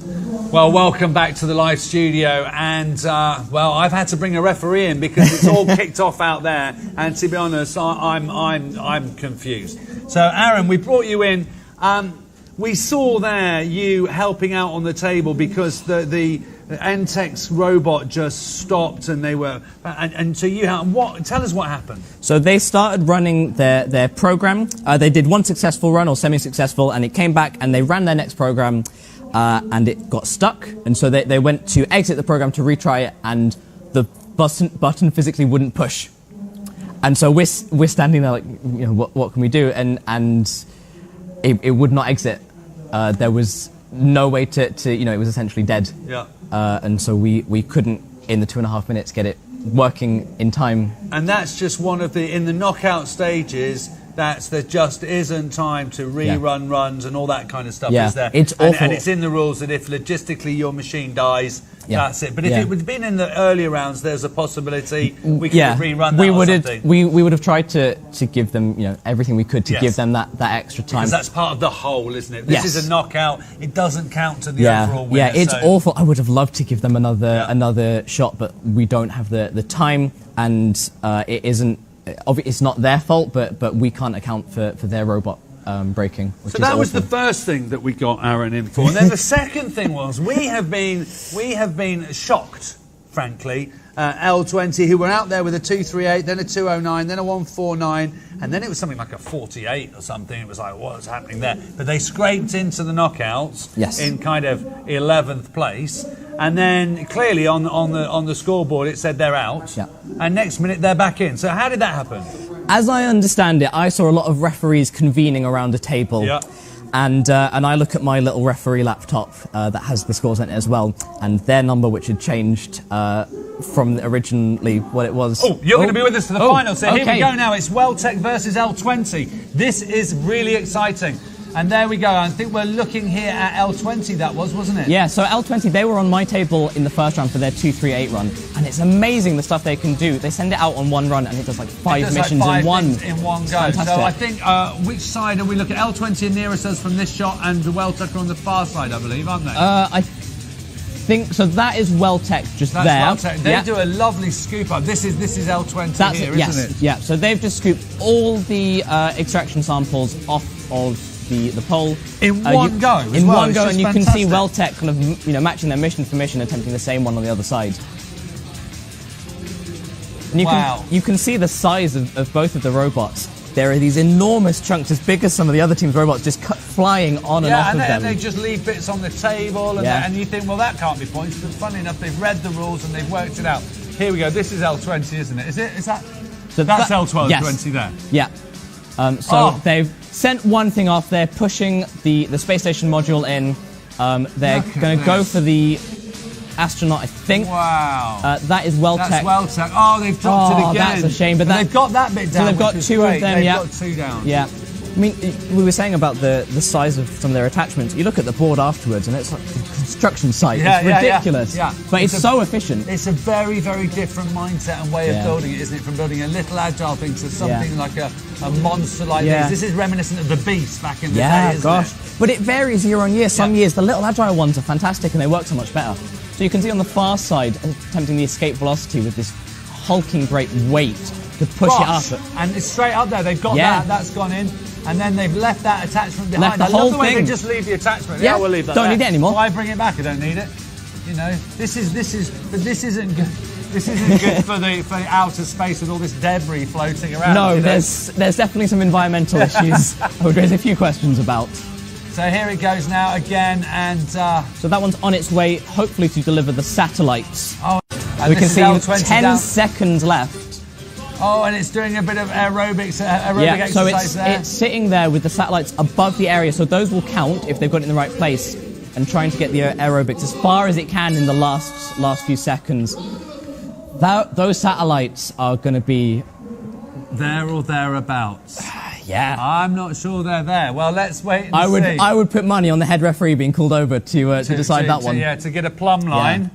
Well, welcome back to the live studio, and well, I've had to bring a referee in because it's all kicked off out there, and to be honest, I'm confused. So, Aaron, we brought you in. We saw there you helping out on the table because the NTEX robot just stopped, and they were, and so you tell us what happened. So they started running their program. They did one successful run or semi-successful, and it came back, and they ran their next program. And it got stuck, and so they went to exit the program to retry it, and the button physically wouldn't push. And so we're standing there like, you know, what can we do? And it would not exit. There was no way to you know, it was essentially dead. Yeah. And so we couldn't in the 2.5 minutes get it working in time. And that's just one of in the knockout stages. There just isn't time to rerun runs and all that kind of stuff, is there? It's awful. And it's in the rules that if logistically your machine dies, that's it. But if it would have been in the earlier rounds, there's a possibility we could have rerun that or something. We would have tried to give them, you know, everything we could to give them that extra time. Because that's part of the whole, isn't it? This is a knockout. It doesn't count to the overall winner. Yeah, it's awful. I would have loved to give them another shot, but we don't have the time, and it isn't. It's not their fault, but we can't account for their robot breaking. So that was the first thing that we got Aaron in for, and then the second thing was we have been shocked, frankly. L20 who were out there with a 238, then a 209, then a 149, and then it was something like a 48 or something. It was like, what's happening there? But they scraped into the knockouts in kind of 11th place. And then clearly on the scoreboard it said they're out, and next minute they're back in. So how did that happen? As I understand it, I saw a lot of referees convening around a table, and I look at my little referee laptop that has the scores on it as well, and their number, which had changed from originally what it was. Oh, you're going to be with us for the final. So here we go now. It's Weltec versus L20. This is really exciting. And there we go. I think we're looking here at L20, wasn't it? Yeah, so L20, they were on my table in the first round for their 238 run. And it's amazing the stuff they can do. They send it out on one run, and it does like five missions in one go. Fantastic. So I think, which side are we looking at? L20 are nearest us from this shot, and the Weltec are on the far side, I believe, aren't they? I think, so that is Weltec just there. Weltec. They do a lovely scoop up. This is L20 here, isn't it? Yeah, so they've just scooped all the extraction samples off of the pole in one go. In one go, and you can see Weltec kind of, you know, matching their mission for mission, attempting the same one on the other side. And you can see the size of both of the robots. There are these enormous chunks, as big as some of the other team's robots, just flying on and off of them. And they just leave bits on the table, and you think, well, that can't be points. But funny enough, they've read the rules and they've worked it out. Here we go. This is L20, isn't it? Is that? So that's L12, yes. 20 there. Yeah. So they've sent one thing off. They're pushing the space station module in. They're going to go for the astronaut, I think. Wow. That is Weltec. That's Weltec. Oh, they've dropped it again. That's a shame. But they've got that bit down. So they've got two of them. They've got two down. Yeah. I mean, we were saying about the size of some of their attachments. You look at the board afterwards, and it's like a construction site. It's ridiculous. Yeah. But it's so efficient. It's a very, very different mindset and way of building it, isn't it? From building a little agile thing to something like a monster like this. This is reminiscent of the Beast back in the day, isn't it? But it varies year on year. Some years, the little agile ones are fantastic, and they work so much better. So you can see on the far side, attempting the escape velocity with this hulking great weight to push it up. And it's straight up there. They've got that. That's gone in. And then they've left that attachment behind. I love the way they just leave the attachment. Yeah, we'll leave that Don't need it anymore. Why bring it back? I don't need it. You know, this isn't good. This isn't good for the outer space with all this debris floating around. No, you know? there's definitely some environmental issues I would raise a few questions about. So here it goes now again, and so that one's on its way, hopefully to deliver the satellites. Oh, and we can see 10 seconds left. Oh, and it's doing a bit of aerobic exercise so there. it's sitting there with the satellites above the area, so those will count if they've got it in the right place, and trying to get the aerobics as far as it can in the last few seconds. Those satellites are going to be there or thereabouts. Yeah. I'm not sure they're there. Well, let's wait and see. I would put money on the head referee being called over to decide that one. Yeah, to get a plumb line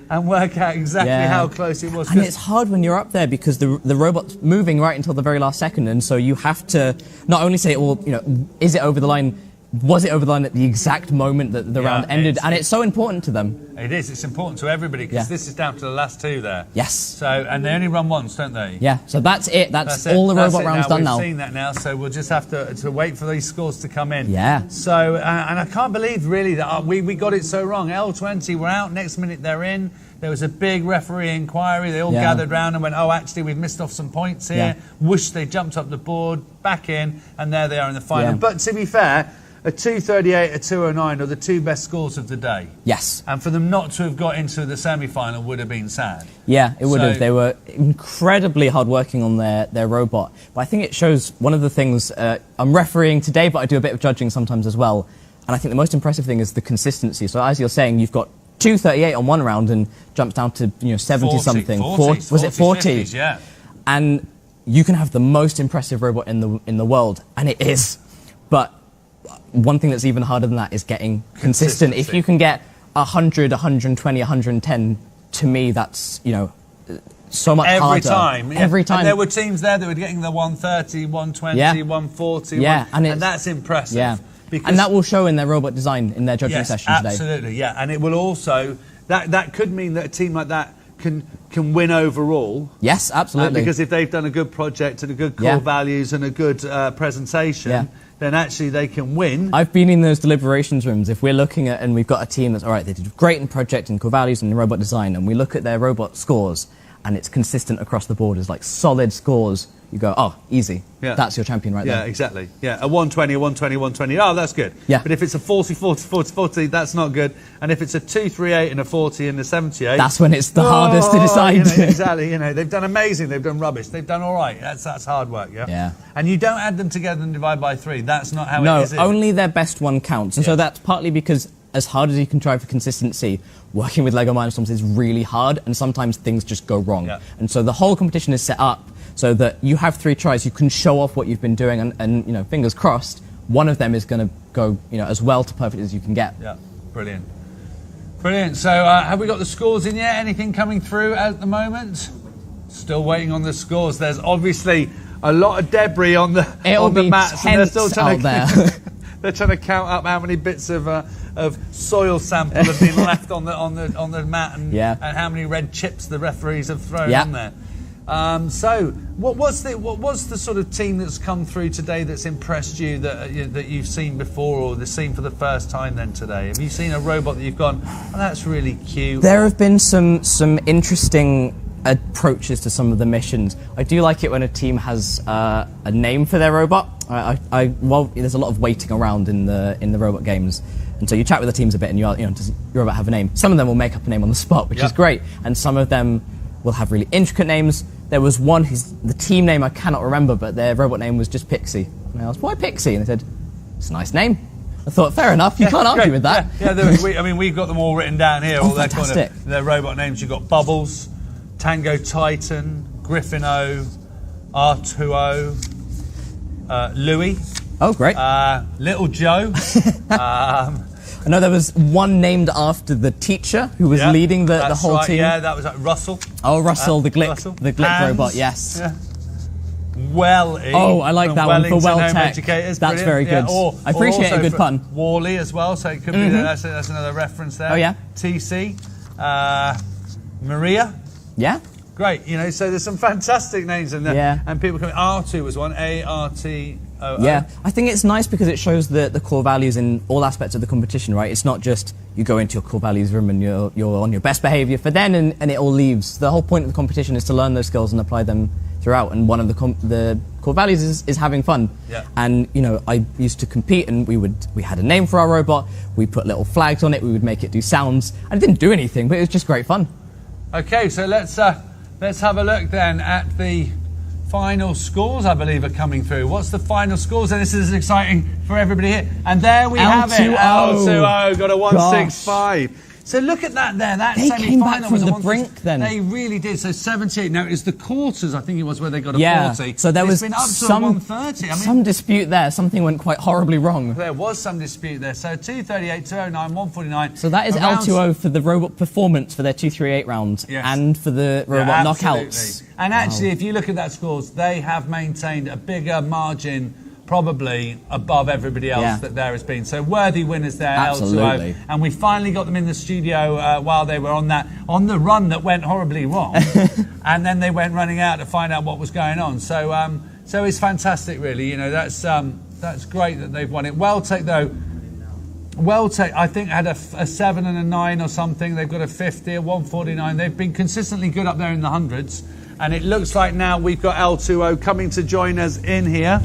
and work out exactly how close it was. And it's hard when you're up there because the robot's moving right until the very last second, and so you have to not only say, well, you know, is it over the line? was it over the line at the exact moment that the round ended? And it's so important to them. It is. It's important to everybody because this is down to the last two there. Yes. So, and they only run once, don't they? Yeah. So that's it. That's all the robot rounds done now. We've seen that now, so we'll just have to wait for these scores to come in. Yeah. So, and I can't believe really that we got it so wrong. L20 were out. Next minute they're in. There was a big referee inquiry. They all gathered round and went, oh, actually, we've missed off some points here. Whoosh, they jumped up the board, back in, and there they are in the final. But to be fair, a 238, a 209 are the two best scores of the day. Yes. And for them not to have got into the semi-final would have been sad. Yeah, it would have. They were incredibly hard working on their robot. But I think it shows one of the things, I'm refereeing today, but I do a bit of judging sometimes as well. And I think the most impressive thing is the consistency. So as you're saying, you've got 238 on one round and jumps down to 70 something. 40, was it 40? 50s, yeah. And you can have the most impressive robot in the world, and it is. But one thing that's even harder than that is getting consistent. If you can get 100, 120, 110, to me that's so much harder. Every time. And there were teams there that were getting the 130, 120, 140. And that's impressive. Yeah. And that will show in their robot design, in their judging session today. Absolutely, yeah. And it will also, that could mean that a team like that can win overall. Yes, absolutely. Because if they've done a good project and a good core values and a good presentation, then actually they can win. I've been in those deliberations rooms. If we're looking at, and we've got a team that's, all right, they did great in project and core values and robot design, and we look at their robot scores, and it's consistent across the board, it's like solid scores. You go, oh, easy. Yeah. That's your champion right there. Yeah, exactly. Yeah, a 120, a 120, 120. Oh, that's good. Yeah. But if it's a 40, 40, 40, 40, that's not good. And if it's a 238 and a 40 and a 78... That's when it's the hardest to decide. Exactly. They've done amazing. They've done rubbish. They've done all right. That's hard work, yeah? Yeah. And you don't add them together and divide by 3. That's not how it is. No, only their best one counts. And so that's partly because as hard as you can try for consistency, working with LEGO Mindstorms is really hard, and sometimes things just go wrong. Yeah. And so the whole competition is set up so that you have 3 tries, you can show off what you've been doing, and fingers crossed, one of them is going to go as well to perfect as you can get. Yeah, brilliant. Brilliant. So have we got the scores in yet? Anything coming through at the moment? Still waiting on the scores. There's obviously a lot of debris on the mats, and they're still trying they're trying to count up how many bits of soil sample have been left on the mat, and how many red chips the referees have thrown on there. So, what's the sort of team that's come through today that's impressed you that you've seen before, or the seen for the first time then today? Have you seen a robot that you've gone, oh, that's really cute? There have been some interesting approaches to some of the missions. I do like it when a team has a name for their robot. Well, there's a lot of waiting around in the robot games, and so you chat with the teams a bit, and does your robot have a name? Some of them will make up a name on the spot, which is great, and some of them will have really intricate names. There was one the team name I cannot remember, but their robot name was just Pixie. And I asked, why Pixie? And they said, it's a nice name. I thought, fair enough, you can't argue with that. We've got them all written down here. Oh, fantastic. Their robot names. You've got Bubbles, Tango Titan, Griffin-O, R2O, Louis. Oh, great. Little Joe. I know there was one named after the teacher who was leading the whole team. Yeah, that was Russell. Oh, Russell, the Glick robot, yes. Yeah. Welly. Oh, I like that one for Well Tech. Educators. That's very good. I appreciate a good pun. Wally as well, so it could be that's another reference there. Oh, yeah. TC. Maria. Yeah. Great, so there's some fantastic names in there. Yeah. And people coming. R2 was one, ARTOO. Yeah, I think it's nice because it shows the core values in all aspects of the competition, right? It's not just you go into your core values room and you're on your best behaviour for then and it all leaves. The whole point of the competition is to learn those skills and apply them throughout, and one of the core values is having fun. Yeah. And I used to compete, and we had a name for our robot, we put little flags on it, we would make it do sounds, and it didn't do anything, but it was just great fun. Okay, so let's have a look then at the final scores, I believe, are coming through. What's the final scores? And this is exciting for everybody here. And there we have it. L2O got a 165. So look at that there. That they came back from the brink then. They really did. So 78. Now, it was the quarters, I think it was, where they got a 40. So there was been up to some 130. Some dispute there. Something went quite horribly wrong. There was some dispute there. So 238, 209, 149. So that is L2O for the robot performance for their 238 round and for the robot knockouts. And actually, if you look at that scores, they have maintained a bigger margin probably above everybody else that there has been. So worthy winners there, Absolutely. L2O. And we finally got them in the studio while they were on the run that went horribly wrong. And then they went running out to find out what was going on. So so it's fantastic, really. You know, that's great that they've won it. Welltake, though, Welltake, I think, had a 7 and a 9 or something. They've got a 50, a 149. They've been consistently good up there in the hundreds. And it looks like now we've got L2O coming to join us in here.